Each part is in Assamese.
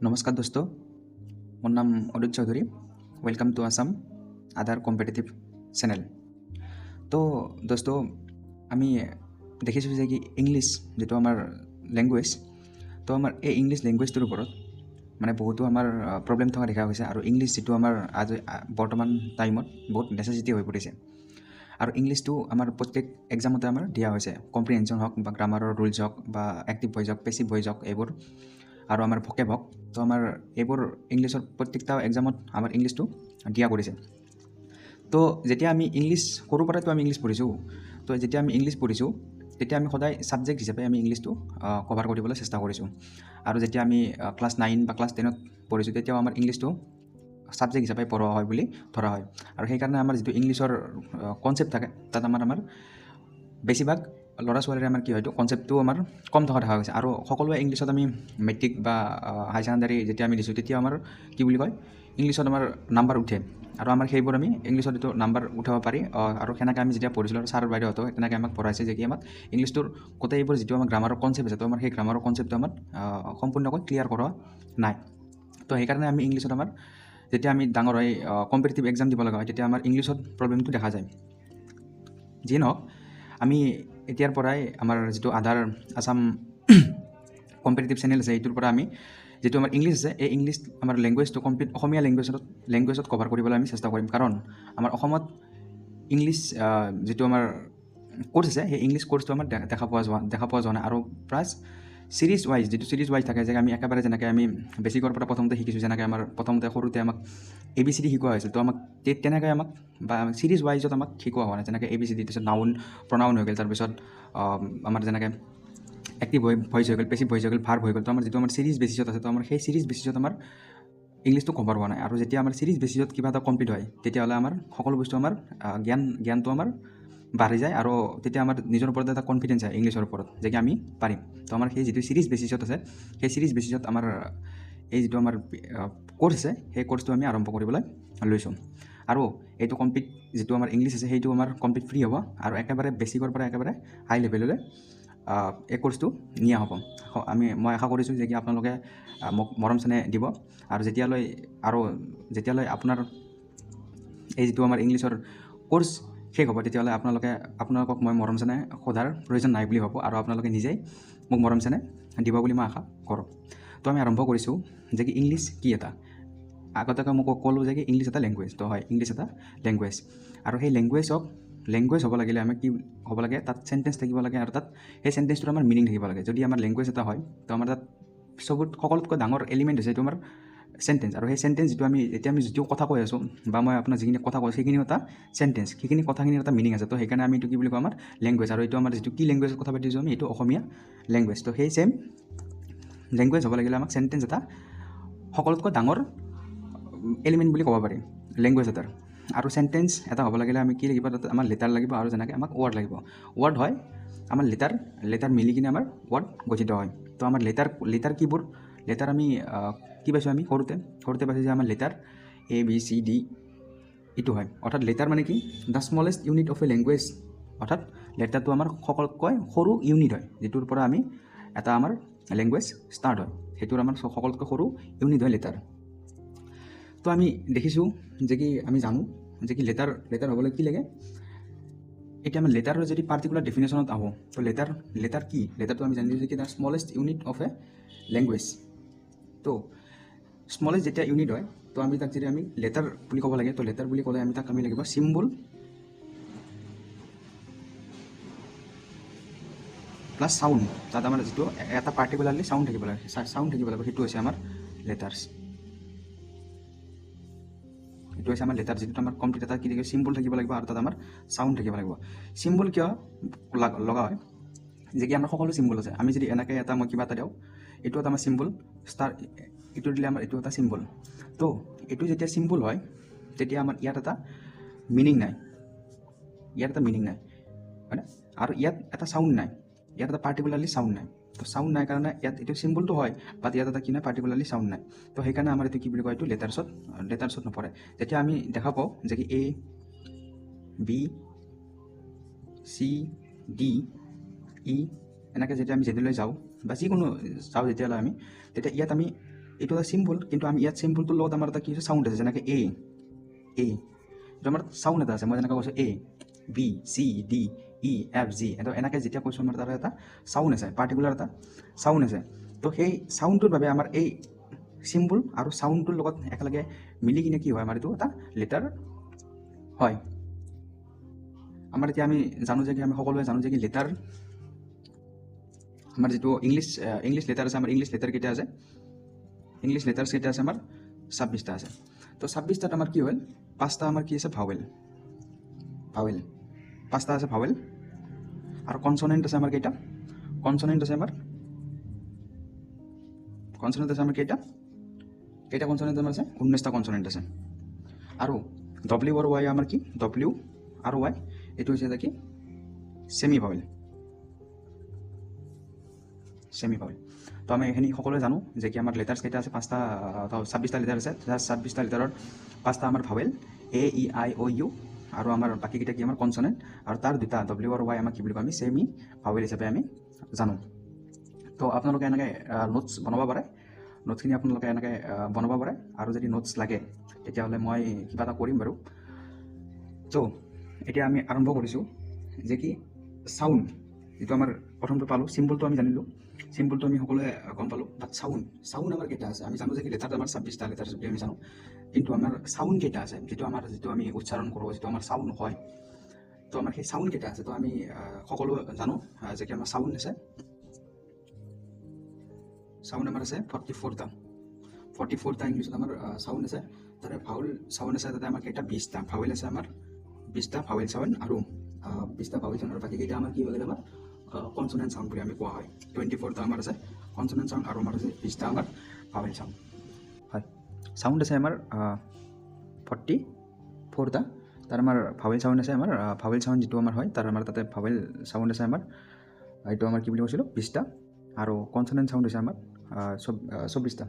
নমস্কাৰ দোস্ত, মোৰ নাম অদুত চৌধুৰী। ৱেলকাম টু আছাম আদাৰ কম্পিটিটিভ চেনেল। তো দোস্ত, আমি দেখিছোঁ যে কি ইংলিছ যিটো আমাৰ লেংগুৱেজ, তো আমাৰ এই ইংলিছ লেংগুৱেজটোৰ ওপৰত মানে বহুতো আমাৰ প্ৰব্লেম থকা দেখা গৈছে। আৰু ইংলিছ যিটো আমাৰ আজি বৰ্তমান টাইমত বহুত নেচেচিটি হৈ পৰিছে। আৰু ইংলিছটো আমাৰ প্ৰত্যেক এক্সামতে আমাৰ দিয়া হৈছে, কম্প্ৰিহেনশ্যন হওক বা গ্ৰামাৰৰ ৰুলছ হওক বা এক্টিভ ভইচ হওক, পেচিভ ভইচ হওক, এইবোৰ আৰু আমাৰ ভকেব হওক। তো আমাৰ এইবোৰ ইংলিছৰ প্ৰত্যেকটা এক্সামত আমাৰ ইংলিছটো দিয়া কৰিছে। তো যেতিয়া আমি ইংলিছ সৰুৰ পৰাইতো আমি ইংলিছ পঢ়িছোঁ, তো যেতিয়া আমি ইংলিছ পঢ়িছোঁ তেতিয়া আমি সদায় ছাবজেক্ট হিচাপে আমি ইংলিছটো কভাৰ কৰিবলৈ চেষ্টা কৰিছোঁ। আৰু যেতিয়া আমি ক্লাছ 9 বা ক্লাছ 10ত পঢ়িছোঁ তেতিয়াও আমাৰ ইংলিছটো ছাবজেক্ট হিচাপে পঢ়োৱা হয় বুলি ধৰা হয়। আৰু সেইকাৰণে আমাৰ যিটো ইংলিছৰ কনচেপ্ট থাকে তাত আমাৰ বেছিভাগ ল'ৰা ছোৱালীৰে আমাৰ কি হয়তো কনচেপ্টটো আমাৰ কম থকা দেখা গৈছে। আৰু সকলোৱে ইংলিছত আমি মেট্ৰিক বা হাই ছেকেণ্ডাৰী যেতিয়া আমি দিছোঁ তেতিয়া আমাৰ কি বুলি কয়, ইংলিছত আমাৰ নাম্বাৰ উঠে। আৰু আমাৰ সেইবোৰ আমি ইংলিছত এইটো নাম্বাৰ উঠাব পাৰি। আৰু সেনেকৈ আমি যেতিয়া পঢ়িছিলোঁ আৰু ছাৰ বাইদেউহঁতেও তেনেকৈ আমাক পঢ়াইছে যে কি আমাক ইংলিছটোৰ গোটেইবোৰ যিটো আমাৰ গ্ৰামাৰৰ কনচেপ্ট আছে, তো আমাৰ সেই গ্ৰামাৰৰ কনচেপ্টটো আমাৰ সম্পূৰ্ণকৈ ক্লিয়াৰ কৰা নাই। তো সেইকাৰণে আমি ইংলিছত আমাৰ যেতিয়া আমি ডাঙৰ হৈ কম্পিটিটিভ এক্সাম দিব লগা হয় তেতিয়া আমাৰ ইংলিছত প্ৰব্লেমটো দেখা যায়। যিয়ে নহওক, আমি এতিয়াৰ পৰাই আমাৰ যিটো আদাৰ আছাম কম্পিটিটিভ চেনেল আছে এইটোৰ পৰা আমি যিটো আমাৰ ইংলিছ আছে এই ইংলিছ আমাৰ লেংগুৱেজটো কমপ্লিট অসমীয়া লেংগুৱেজত কভাৰ কৰিবলৈ আমি চেষ্টা কৰিম। কাৰণ আমাৰ অসমত ইংলিছ যিটো আমাৰ কোৰ্চ আছে সেই ইংলিছ কোৰ্চটো আমাৰ দেখা পোৱা যোৱা নাই। আৰু প্লাছ ছিৰিজ ৱাইজ যিটো ছিৰিজ ৱাইজ থাকে যে আমি একেবাৰে যেনেকৈ আমি বেছিকৰ পৰা প্ৰথমতে শিকিছোঁ, যেনেকৈ আমাৰ প্ৰথমতে সৰুতে আমাক ABCD শিকোৱা হৈছিল, তো আমাক তেনেকৈ আমাক বা ছিৰিজ ৱাইজত আমাক শিকোৱা হোৱা নাই। যেনেকৈ ABCD, তাৰপিছত প্ৰনাউন হৈ গ'ল, তাৰপিছত আমাৰ যেনেকৈ এক্টিভ ভইচ হৈ গ'ল, পেচিভ ভইচ হৈ গ'ল, ভাৰ্ব হৈ গ'ল। তো আমাৰ যিটো আমাৰ ছিৰিজ বেচিছত আছে, তো আমাৰ সেই ছিৰিজ বেচিছত আমাৰ ইংলিছটো কভাৰ হোৱা নাই। আৰু যেতিয়া আমাৰ ছিৰিজ বেচিছত কিবা এটা কমপ্লিট হয় তেতিয়াহ'লে আমাৰ সকলো বস্তু আমাৰ জ্ঞানটো আমাৰ বাঢ়ি যায়। আৰু তেতিয়া আমাৰ নিজৰ ওপৰত এটা কনফিডেঞ্চ আহে ইংলিছৰ ওপৰত যে কি আমি পাৰিম। তো আমাৰ সেই যিটো ছিৰিজ বেচিছত আছে সেই ছিৰিজ বেচিছত আমাৰ এই যিটো আমাৰ কোৰ্চ আছে সেই কোৰ্চটো আমি আৰম্ভ কৰিবলৈ লৈছোঁ। আৰু এইটো কমপ্লিট যিটো আমাৰ ইংলিছ আছে সেইটো আমাৰ কমপ্লিট ফ্ৰী হ'ব। আৰু একেবাৰে বেছিকৰ পৰা একেবাৰে হাই লেভেললৈ এই কোৰ্চটো নিয়া হ'ব। মই আশা কৰিছোঁ যে কি আপোনালোকে মোক মৰম চেনেহ দিব। আৰু যেতিয়ালৈ আপোনাৰ এই যিটো আমাৰ ইংলিছৰ কোৰ্চ শেষ হ'ব তেতিয়াহ'লে আপোনালোকক মই মৰম চেনেহ সোধাৰ প্ৰয়োজন নাই বুলি ভাবোঁ। আৰু আপোনালোকে নিজেই মোক মৰম চেনেহ দিব বুলি মই আশা কৰোঁ। তো আমি আৰম্ভ কৰিছোঁ যে কি ইংলিছ কি এটা। আগতে মই ক'লোঁ যে কি ইংলিছ এটা লেংগুৱেজ। তো হয়, ইংলিছ এটা লেংগুৱেজ। আৰু সেই লেংগুৱেজ হ'ব লাগিলে আমাৰ কি হ'ব লাগে, তাত চেণ্টেঞ্চ থাকিব লাগে। আৰু তাত সেই চেণ্টেঞ্চটোৰ আমাৰ মিনিং থাকিব লাগে। যদি আমাৰ লেংগুৱেজ এটা হয় তো আমাৰ তাত সকলোতকৈ ডাঙৰ এলিমেণ্ট হৈছে এইটো আমাৰ চেণ্টেঞ্চ। আৰু সেই চেণ্টেঞ্চ এতিয়া আমি যিটো কথা কৈ আছোঁ বা মই আপোনাৰ যিখিনি কথা কৈ আছোঁ সেইখিনি এটা চেণ্টেঞ্চ, সেইখিনি কথাখিনিৰ এটা মিনিং আছে। তো সেইকাৰণে আমি এইটো কি বুলি কওঁ, আমাৰ লেংগুৱেজ। আৰু এইটো আমাৰ যিটো কি লেংগুৱেজত কথা পাতিছোঁ আমি, এইটো অসমীয়া লেংগুৱেজ। তো সেই ছেইম লেংগুৱেজ হ'ব লাগিলে আমাক চেণ্টেঞ্চ এটা সকলোতকৈ ডাঙৰ এলিমেণ্ট বুলি ক'ব পাৰি লেংগুৱেজ এটাৰ। আৰু চেণ্টেঞ্চ এটা হ'ব লাগিলে আমি কি লাগিব, তাত আমাৰ লেটাৰ লাগিব আৰু যেনেকৈ আমাক ৱৰ্ড লাগিব। ৱৰ্ড হয় আমাৰ লেটাৰ মিলি কিনে আমাৰ ৱৰ্ড গঠিত হয়। তো আমাৰ লেটাৰ কিবোৰ, লেটাৰ আমি কি পাইছোঁ, আমি সৰুতে পাইছোঁ যে আমাৰ লেটাৰ ABCD এইটো হয়। অৰ্থাৎ লেটাৰ মানে কি, the smallest unit of A language. অৰ্থাৎ লেটাৰটো আমাৰ সকলোতকৈ সৰু ইউনিট হয়, যিটোৰ পৰা আমি এটা আমাৰ লেংগুৱেজ ষ্টাৰ্ট হয়। সেইটোৰ আমাৰ সকলোতকৈ সৰু ইউনিট হয় লেটাৰ। তো আমি দেখিছোঁ যে কি আমি জানো যে কি লেটাৰ হ'বলৈ কি লাগে। এতিয়া আমি লেটাৰৰ যদি পাৰ্টিকুলাৰ ডেফিনেশ্যনত আহোঁ, তো লেটাৰ কি, লেটাৰটো আমি জানিছোঁ যে কি the smallest unit of A language. তো স্মলেষ্ট যেতিয়া ইউনিট হয় তো আমি তাক যদি আমি লেটাৰ বুলি ক'ব লাগে, তো লেটাৰ বুলি ক'লে তাক আমি লাগিব চিম্বল প্লাছ চাউণ্ড। তাত আমাৰ যিটো এটা পাৰ্টিকুলাৰলি চাউণ্ড থাকিব লাগে, সেইটো হৈছে আমাৰ লেটাৰ্ছ। এইটো হৈছে আমাৰ লেটাৰ, যিটো আমাৰ কমপ্লিট এটা কি থাকিব, চিম্বল থাকিব লাগিব আৰু তাত আমাৰ চাউণ্ড থাকিব লাগিব। চিম্বল কিয় লগা হয়, যে কি আমাৰ সকলো চিম্বল আছে। আমি যদি এনেকৈ মই কিবা এটা দিওঁ, এইটো এটা আমাৰ চিম্বল, এইটো দিলে আমাৰ এইটো এটা চিম্বল। তো এইটো যেতিয়া চিম্বল হয় তেতিয়া আমাৰ ইয়াত এটা মিনিং নাই, হয়নে? আৰু ইয়াত এটা চাউণ্ড নাই, ইয়াত এটা পাৰ্টিকুলাৰলি চাউণ্ড নাই। তো চাউণ্ড নাই কাৰণে ইয়াত এইটো চিম্বলটো হয়, বাট ইয়াত এটা কি নাই, পাৰ্টিকুলাৰলি চাউণ্ড নাই। তো সেইকাৰণে আমাৰ এইটো কি বুলি কয়, এইটো লেটাৰ্ছত নপৰে। যেতিয়া আমি দেখা পাওঁ যে কি ABCD E এনেকৈ যেতিয়া আমি যেতিয়ালৈ যাওঁ বা যিকোনো যাওঁ তেতিয়ালৈ তেতিয়া ইয়াত আমি এইটো এটা চিম্বল, কিন্তু আমি ইয়াত চিম্বলটোৰ লগত আমাৰ এটা কি হৈছে চাউণ্ড আছে, যেনেকৈ এ এইটো আমাৰ চাউণ্ড এটা আছে। মই যেনেকৈ কৈছোঁ A B C D E F G, এনেকৈ যেতিয়া কৈছোঁ আমাৰ তাৰ এটা চাউণ্ড আছে, পাৰ্টিকুলাৰ এটা চাউণ্ড আছে। তো সেই চাউণ্ডটোৰ বাবে আমাৰ এই চিম্বল আৰু চাউণ্ডটোৰ লগত একেলগে মিলি কিনে কি হয়, আমাৰ এইটো এটা লেটাৰ হয়। আমাৰ এতিয়া আমি জানো যে কি, আমি সকলোৱে জানো যে কি লেটাৰ, আমাৰ যিটো ইংলিছ লেটাৰ আছে, আমাৰ ইংলিছ লেটাৰ কেইটা আছে, ইংলিছ লেটাৰ্ছ কেইটা আছে আমাৰ 26টা আছে। তো 26টাত আমাৰ কি হ'ল, 5টা আমাৰ কি আছে ভাৱেল, 5টা আছে ভাৱেল, আৰু কনচনেণ্ট আছে আমাৰ কেইটা, কনচনেণ্ট আছে আমাৰ কেইটা কনচনেণ্ট আমাৰ আছে, 19টা কনচনেণ্ট আছে। আৰু ডব্লিউ আৰু ৱাই আমাৰ কি, ডব্লিউ আৰু ৱাই এইটো হৈছে এটা কি ছেমি ভাৱেল। তো আমি এইখিনি সকলোৱে জানো যে কি আমাৰ লেটাৰ্ছ কেইটা আছে, 26টা লেটাৰ আছে। 26টা লেটাৰৰ 5টা আমাৰ vowel A E I O' U, আৰু আমাৰ বাকীকেইটা কি আমাৰ কনচনেণ্ট, আৰু তাৰ দুটা ডব্লিউ আৰু ৱাই আমাক কি বুলি কয়, আমি ছেমি ভাৱেল হিচাপে আমি জানো। তো আপোনালোকে এনেকৈ নোটছ বনাব পাৰে, নোটছখিনি আপোনালোকে এনেকৈ বনাব পাৰে, আৰু যদি নোটছ লাগে তেতিয়াহ'লে মই কিবা এটা কৰিম বাৰু। তো এতিয়া আমি আৰম্ভ কৰিছোঁ যে কি চাউণ্ড, যিটো আমাৰ প্ৰথমটো পালোঁ, চিম্বলটো আমি জানিলোঁ, চিম্বলটো আমি সকলোৱে গম পালোঁ, বাট চাউণ্ড আমাৰ কেইটা আছে, আমি জানো যে কি লেটাৰ আমাৰ 26টা লেটাৰ বুলি আমি জানো, কিন্তু আমাৰ চাউণ্ড কেইটা আছে, যিটো আমি উচ্চাৰণ কৰোঁ, যিটো আমাৰ চাউণ্ড হয়, তো আমাৰ সেই চাউণ্ড কেইটা আছে। তো আমি সকলো জানো যে কি আমাৰ চাউণ্ড আমাৰ আছে 44টা ইংলিছত আমাৰ চাউণ্ড আছে। তাতে ভাৱেল চাউণ্ড আছে, তাতে আমাৰ কেইটা 20টা ভাৱেল আছে, আমাৰ 20টা ভাৱেল চাউণ্ড, আৰু 20টা ভাৱেল চাউণ্ড, আৰু বাকীকেইটা আমাৰ কি বুলি আমাৰ কনচনেণ্ট চাউণ্ড বুলি আমি কোৱা হয়। 24টা আমাৰ আছে কনচনেণ্ট চাউণ্ড, আৰু আমাৰ আছে 20টা আমাৰ ভাৱেল চাউণ্ড হয়। চাউণ্ড আছে আমাৰ 44টা, তাৰ আমাৰ ভাৱেল চাউণ্ড আছে, আমাৰ ভাৱেল চাউণ্ড যিটো আমাৰ হয়, তাৰ আমাৰ তাতে ভাৱেল চাউণ্ড আছে আমাৰ, এইটো আমাৰ কি বুলি কৈছিলোঁ 20টা, আৰু কনচনেণ্ট চাউণ্ড হৈছে আমাৰ 24টা।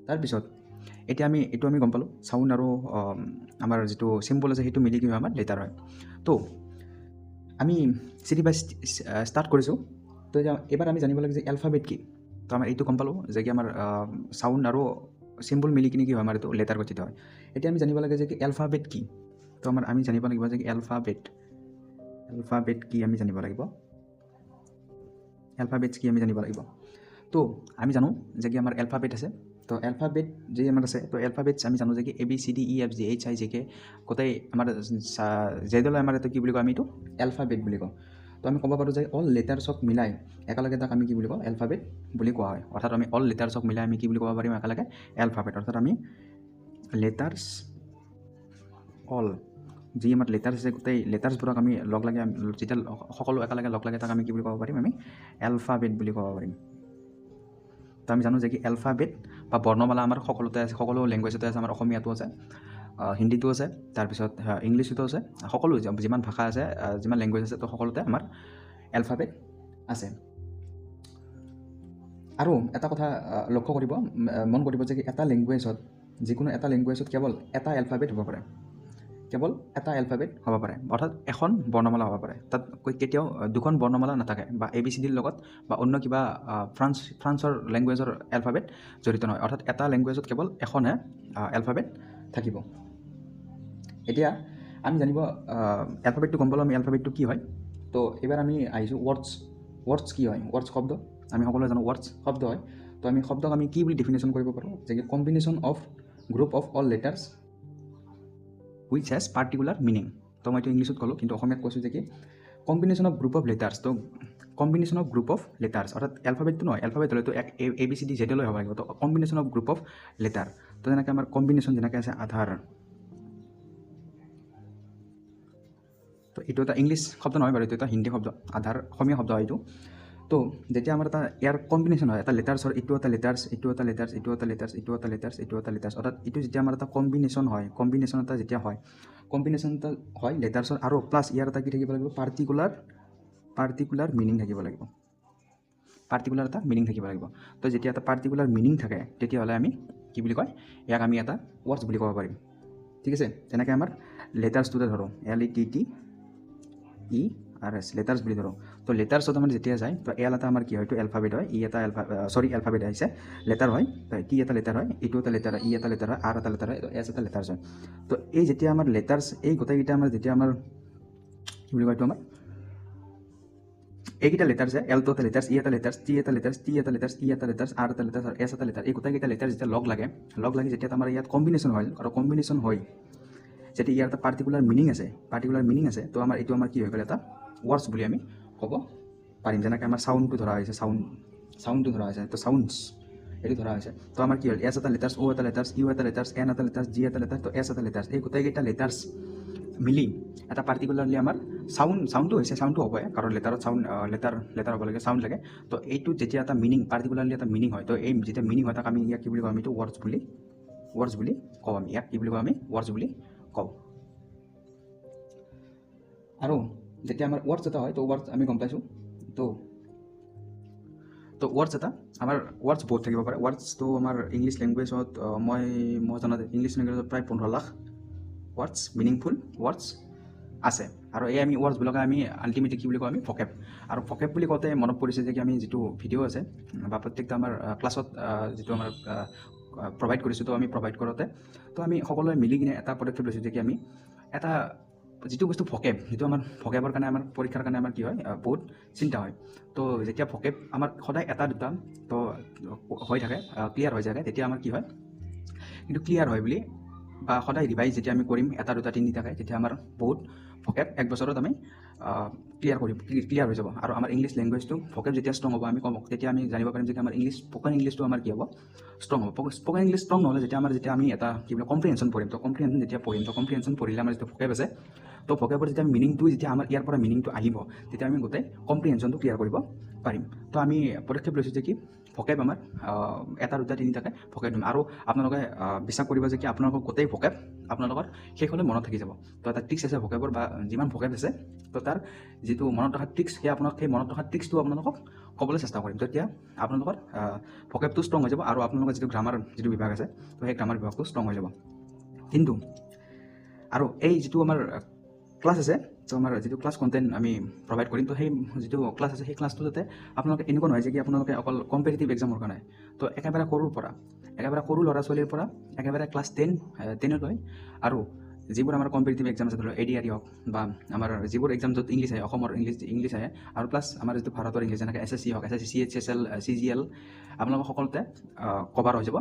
তাৰপিছত এতিয়া এইটো আমি গম পালোঁ, চাউণ্ড আৰু আমাৰ যিটো চিম্বল আছে সেইটো মিলি কি হয় আমাৰ লেটাৰ হয়। তো আমি চিটি বাই ষ্টাৰ্ট কৰিছোঁ। তো এতিয়া এবাৰ আমি জানিব লাগে যে এলফাবেট কি। তো আমাৰ এইটো গম পালোঁ যে কি আমাৰ চাউণ্ড আৰু চিম্বল মিলি কিনে কি হয়, আমাৰ এইটো লেটাৰ গঠিত হয়। এতিয়া আমি জানিব লাগে যে কি এলফাবেট কি। তো আমি জানিব লাগিব যে কি এলফাবেট কি আমি জানিব লাগিব, এলফাবেটছ কি আমি জানিব লাগিব। তো আমি জানো যে কি আমাৰ এলফাবেট আছে। তো এলফাবেট যে আমাৰ আছে, তো এলফাবেটছ আমি জানো যে কি ABCDEFGHIJK গোটেই আমাৰ যেদলৈ আমাৰ এইটো কি বুলি কওঁ, আমি এইটো এলফাবেট বুলি কওঁ। তো আমি ক'ব পাৰোঁ যে অল লেটাৰ্ছক মিলাই একেলগে তাক আমি কি বুলি কওঁ, এলফাবেট বুলি কোৱা হয়। অৰ্থাৎ আমি অল লেটাৰ্ছক মিলাই আমি কি বুলি ক'ব পাৰিম একেলগে, এলফাবেট। অৰ্থাৎ আমি লেটাৰ্ছ অল, যি আমাৰ লেটাৰ্ছ আছে গোটেই লেটাৰ্ছবোৰক আমি লগ লাগে, যেতিয়া সকলো একেলগে লগ লাগে তাক আমি কি বুলি ক'ব পাৰিম, আমি এলফাবেট বুলি ক'ব পাৰিম। তো আমি জানো যে কি এলফাবেট বা বৰ্ণমালা আমাৰ সকলোতে আছে, সকলো লেংগুৱেজতে আছে। আমাৰ অসমীয়াতো আছে, হিন্দীটো আছে, তাৰপিছত ইংলিছতো আছে, সকলো যিমান ভাষা আছে, যিমান লেংগুৱেজ আছে, তো সকলোতে আমাৰ এলফাবেট আছে। আৰু এটা কথা লক্ষ্য কৰিব, মন কৰিব যে কি এটা লেংগুৱেজত, যিকোনো এটা লেংগুৱেজত কেৱল এটা এলফাবেট হ'ব পাৰে, অৰ্থাৎ এখন বৰ্ণমালা হ'ব পাৰে। তাত কেতিয়াও দুখন বৰ্ণমালা নাথাকে, বা ABCDৰ লগত বা অন্য কিবা ফ্ৰান্সৰ লেংগুৱেজৰ এলফাবেট জড়িত নহয়। অৰ্থাৎ এটা লেংগুৱেজত কেৱল এখনহে এলফাবেট থাকিব। এতিয়া আমি জানিব এলফাবেটটো গম পালোঁ, আমি এলফাবেটটো কি হয়। তো এইবাৰ আমি আহিছোঁ ৱৰ্ডছ কি হয়। ৱৰ্ডছ শব্দ, আমি সকলোৱে জানো ৱৰ্ডছ শব্দ হয়। তো আমি শব্দক আমি কি বুলি ডেফিনেশ্যন কৰিব পাৰোঁ, যে কি combination of group of all letters which has particular meaning. তো মই এইটো ইংলিছত ক'লোঁ, কিন্তু অসমীয়াত কৈছোঁ যে কি combination of group of letters. তো combination of group of letters, অৰ্থাৎ এলফাবেটটো নহয়, এলফাবেট হ'লেতো ABCD যেডলৈ হ'ব লাগিব। তো combination of group of letter. তো যেনেকৈ আমাৰ কম্বিনেশ্যন যেনেকৈ আছে আধাৰ, তো এইটো এটা ইংলিছ শব্দ নহয় বাৰু, এইটো এটা হিন্দী শব্দ, আধাৰ অসমীয়া শব্দ হয় এইটো। তো যেতিয়া আমাৰ এটা ইয়াৰ কম্বিনেশ্যন হয়, এটা লেটাৰ্ছৰ এইটো এটা লেটাৰ্ছ, অৰ্থাৎ এইটো যেতিয়া আমাৰ এটা কম্বিনেশ্যন এটা যেতিয়া হয়, কম্বিনেশ্যন এটা হয় লেটাৰ্ছৰ, আৰু প্লাছ ইয়াৰ এটা কি থাকিব লাগিব, পাৰ্টিকুলাৰ মিনিং থাকিব লাগিব, তো যেতিয়া এটা পাৰ্টিকুলাৰ মিনিং থাকে, তেতিয়াহ'লে আমি কি বুলি কয়, ইয়াক আমি এটা ৱৰ্ডছ বুলি ক'ব পাৰিম। ঠিক আছে, তেনেকৈ আমাৰ লেটাৰ্ছটোতে ধৰোঁ LETTERS লেটাৰ্ছ বুলি ধৰোঁ। তো তো লেটাৰ্ছত আমাৰ যেতিয়া যায় তো এল এটা আমাৰ কি হয়, এইটো এলফাবেট হয়, ই এটা এলফাবেট আহিছে, লেটাৰ হয়, টি এটা লেটাৰ হয়, এইটো এটা লেটাৰ হয়, ই এটা লেটাৰ হয়, আৰ এটা লেটাৰ হয়, এছ এটা লেটাৰ্ছ হয়। তো এই যেতিয়া আমাৰ লেটাৰ্ছ, এই গোটেইকেইটা আমাৰ যেতিয়া আমাৰ কি বুলি কয়, এইটো আমাৰ এইকেইটা লেটাৰ্ছ এলটো এটা লেটাৰ্ছ, ই এটা লেটাৰ্ছ, টি এটা লেটাৰ্ছ, টি এটা লেটাৰ্ছ, ই এটা লেটাৰ্ছ, আৰ এটা লেটাৰ্ছ আৰু এছ এটা লেটাৰ, এই গোটেইকেইটা লেটাৰ যেতিয়া লগ লাগি যেতিয়া আমাৰ ইয়াত কম্বিনেশ্যন হয় আৰু কম্বিনেশ্যন হয় যেতিয়া ইয়াৰ এটা পাৰ্টিকুলাৰ মিনিং আছে তো আমাৰ এইটো আমাৰ কি হৈ গ'ল, এটা ৱৰ্ডছ বুলি আমি ক'ব পাৰিম। যেনেকৈ আমাৰ চাউণ্ডটো ধৰা হৈছে, চাউণ্ডটো ধৰা হৈছে, তো চাউণ্ডছ এইটো ধৰা হৈছে। তো আমাৰ কি হ'ল, এছ এটা লেটাৰ্ছ, অ' এটা লেটাৰ্ছ, ইউ এটা লেটাৰ্ছ, এন এটা লেটাৰ্ছ, জি এটা লেটাৰ্ছ, তো এছ এটা লেটাৰ্ছ, এই গোটেইকেইটা লেটাৰ্ছ মিলি এটা পাৰ্টিকুলাৰলি আমাৰ চাউণ্ডটো হৈছে, চাউণ্ডটো হ'বই কাৰণ লেটাৰত লেটাৰ হ'ব লাগে, চাউণ্ড লাগে। তো এইটো যেতিয়া এটা পাৰ্টিকুলাৰলি এটা মিনিং হয়, তো এই যেতিয়া মিনিং হয় তাক আমি ইয়াক কি বুলি কওঁ, আমি এইটো ৱৰ্ডছ বুলি কওঁ। আমি ইয়াক কি বুলি কওঁ, আমি ৱৰ্ডছ বুলি কওঁ। আৰু যেতিয়া আমাৰ ৱৰ্ডছ এটা হয় তো ৱৰ্ডছ আমি গম পাইছোঁ, তো ৱৰ্ডছ এটা আমাৰ ৱৰ্ডছ বহুত থাকিব পাৰে। ৱৰ্ডছটো আমাৰ ইংলিছ লেংগুৱেজত মই জনাত ইংলিছ লেংগুৱেজত প্ৰায় 15 লাখ ৱৰ্ডছ, মিনিংফুল ৱৰ্ডছ আছে। আৰু এই আমি ৱৰ্ডছবিলাকে আমি আল্টিমেটলি কি বুলি কওঁ, আমি ভকেব। আৰু ভকেব বুলি কওঁতে মনত পৰিছে যে কি আমি যিটো ভিডিঅ' আছে বা প্ৰত্যেকটা আমাৰ ক্লাছত যিটো আমাৰ প্ৰভাইড কৰিছোঁ, তো আমি প্ৰভাইড কৰোঁতে তো আমি সকলোৱে মিলি কিনে এটা পদক্ষেপ লৈছোঁ যে কি আমি এটা যিটো বস্তু ভকেব, যিটো আমাৰ ভকেবৰ কাৰণে আমাৰ পৰীক্ষাৰ কাৰণে আমাৰ কি হয়, বহুত চিন্তা হয়। তো যেতিয়া ভকেব আমাৰ সদায় এটা দুটা তো হৈ থাকে, ক্লিয়াৰ হৈ যায়, তেতিয়া আমাৰ কি হয়, কিন্তু ক্লিয়াৰ হয় বুলি বা সদায় ৰিভাইজ যেতিয়া আমি কৰিম এটা দুটা তিনিটাকৈ, তেতিয়া আমাৰ বহুত ভকেব এক বছৰত আমি ক্লিয়াৰ হৈ যাব। আৰু আমাৰ ইংলিছ লেংগুৱেজটো ভকেব যেতিয়া ষ্ট্ৰং হ'ব, আমি তেতিয়া আমি জানিব পাৰিম যে আমাৰ স্প'কেন ইংলিছটো আমাৰ কি হ'ব, ষ্ট্ৰং হ'ব। স্প'কেন ইংলিছ ষ্ট্ৰং নহ'লে যেতিয়া আমি এটা কি বুলি কম্প্ৰিহেনশ্যন পঢ়িম, তো কম্প্ৰিহেনশ্যন যেতিয়া পঢ়িম, তো কম্প্ৰিহেনশ্যন পঢ়িলে আমাৰ যিটো ভকেব আছে, তো ভকেবৰ যেতিয়া মিনিংটো যেতিয়া আমাৰ ইয়াৰ পৰা মিনিংটো আহিব, তেতিয়া আমি গোটেই কম্প্ৰিহেনশ্যনটো ক্লিয়াৰ কৰিব পাৰিম। তো আমি পদক্ষেপ লৈছোঁ যে কি ভকেব আমাৰ এটা দুটা তিনিটাকৈ ভকেব দিম। আৰু আপোনালোকে বিশ্বাস কৰিব যে কি আপোনালোকৰ গোটেই ভকেব আপোনালোকৰ শেষলৈ মনত থাকি যাব। তো এটা ট্ৰিক্স আছে ভকেবৰ, বা যিমান ভকেব আছে তো তাৰ যিটো মনত ৰখা ট্ৰিক্স, সেই মনত ৰখা ট্ৰিক্সটো আপোনালোকক ক'বলৈ চেষ্টা কৰিম। তেতিয়া আপোনালোকৰ ভকেবটো ষ্ট্ৰং হৈ যাব আৰু আপোনালোকৰ যিটো গ্ৰামাৰ যিটো বিভাগ আছে, তো সেই গ্ৰামাৰ বিভাগটো ষ্ট্ৰং হৈ যাব। কিন্তু আৰু এই যিটো আমাৰ ক্লাছ আছে, তো আমাৰ যিটো ক্লাছ কণ্টেণ্ট আমি প্ৰভাইড কৰিম, তো সেই যিটো ক্লাছ আছে সেই ক্লাছটো যাতে আপোনালোকে এনেকুৱা নহয় যে কি আপোনালোকে অকল কম্পিটিটিভ এক্সামৰ কাৰণে, তো একেবাৰে সৰু ল'ৰা ছোৱালীৰ পৰা একেবাৰে ক্লাছ 10লৈ আৰু যিবোৰ আমাৰ কম্পিটিটিভ এক্সাম আছে, ধৰি লওক ADRE হওক বা আমাৰ যিবোৰ এক্সাম য'ত ইংলিছ আহে, অসমৰ ইংলিছ আহে, আৰু প্লাছ আমাৰ যিটো ভাৰতৰ ইংলিছ, যেনেকৈ SSC হওক, SSC, CHSL, CGL, আপোনালোকৰ সকলোতে কভাৰ হৈ যাব।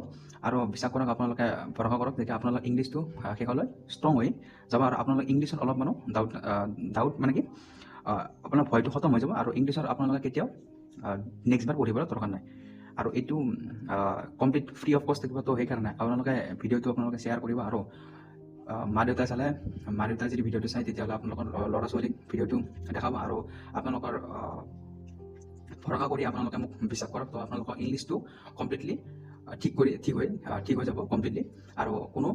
আৰু বিশ্বাস কৰক, আপোনালোকে ভৰসা কৰক, যেতিয়া আপোনালোকৰ ইংলিছটো শেষলৈ ষ্ট্ৰং হৈ যাব আৰু আপোনালোকৰ ইংলিছত অলপমানো ডাউট মানে কি আপোনাৰ ভয়টো খতম হৈ যাব, আৰু ইংলিছৰ আপোনালোকে কেতিয়াও নেক্সটবাৰ পঢ়িবলৈ দৰকাৰ নাই। আৰু এইটো কমপ্লিট ফ্ৰী অফ কষ্ট থাকিব। তো সেইকাৰণে আপোনালোকে ভিডিঅ'টো শ্বেয়াৰ কৰিব। আৰু মা দেউতাই যদি ভিডিঅ'টো চায়, তেতিয়াহ'লে আপোনালোকৰ ল'ৰা ছোৱালীক ভিডিঅ'টো দেখাব। আৰু আপোনালোকৰ ভৰসা কৰি আপোনালোকে মোক বিশ্বাস কৰক, তো আপোনালোকৰ ইংলিছটো কমপ্লিটলি ঠিক হৈ যাব কমপ্লিটলি। আৰু কোনো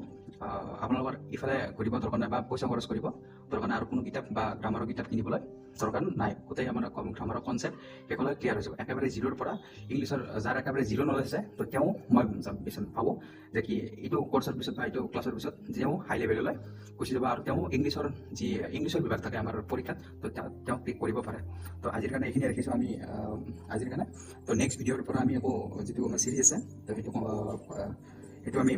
আপোনালোকৰ ইফালে ঘূৰিব দৰকাৰ নাই বা পইচা খৰচ কৰিব দৰকাৰ নাই, আৰু কোনো কিতাপ বা গ্ৰামাৰৰ কিতাপ কিনিবলৈ দৰকাৰ নাই। গোটেই আমাৰ গ্ৰামাৰৰ কনচেপ্ট শেষলৈ ক্লিয়াৰ হৈ যাব। একেবাৰে জিৰ'ৰ পৰা ইংলিছৰ যাৰ একেবাৰে জিৰ' নলেজ আছে, তো তেওঁ মই ভাবোঁ যে কি এইটো কৰ্চৰ পিছত বা এইটো ক্লাছৰ পিছত তেওঁ হাই লেভেললৈ গুচি যাব, আৰু তেওঁ ইংলিছৰ বিভাগ থাকে আমাৰ পৰীক্ষাত, তো তেওঁ ক্লিক কৰিব পাৰে। তো আজিৰ কাৰণে এইখিনি ৰাখিছোঁ আমি আজিৰ কাৰণে। তো নেক্সট ভিডিঅ'ৰ পৰা আমি আকৌ যিটো আমাৰ চিৰিজ আছে, তো সেইটো আমি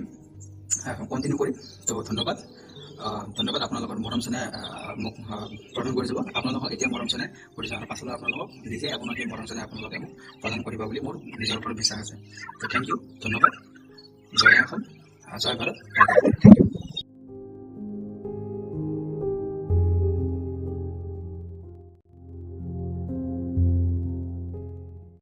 কণ্টিনিউ কৰিম। তো ধন্যবাদ আপোনালোকৰ মৰম চেনেহ মোক প্ৰদান কৰি যাব। আপোনালোকক এতিয়া মৰম চেনেহ কৰিছোঁ, আৰু পাছলৈ আপোনালোকক নিজে আপোনাক সেই মৰম চেনেহ আপোনালোকে মোক প্ৰদান কৰিব বুলি মোৰ নিজৰ ওপৰত বিশ্বাস আছে। তো থেংক ইউ, ধন্যবাদ। জয় অসম, জয় ভাৰত, থেংক ইউ।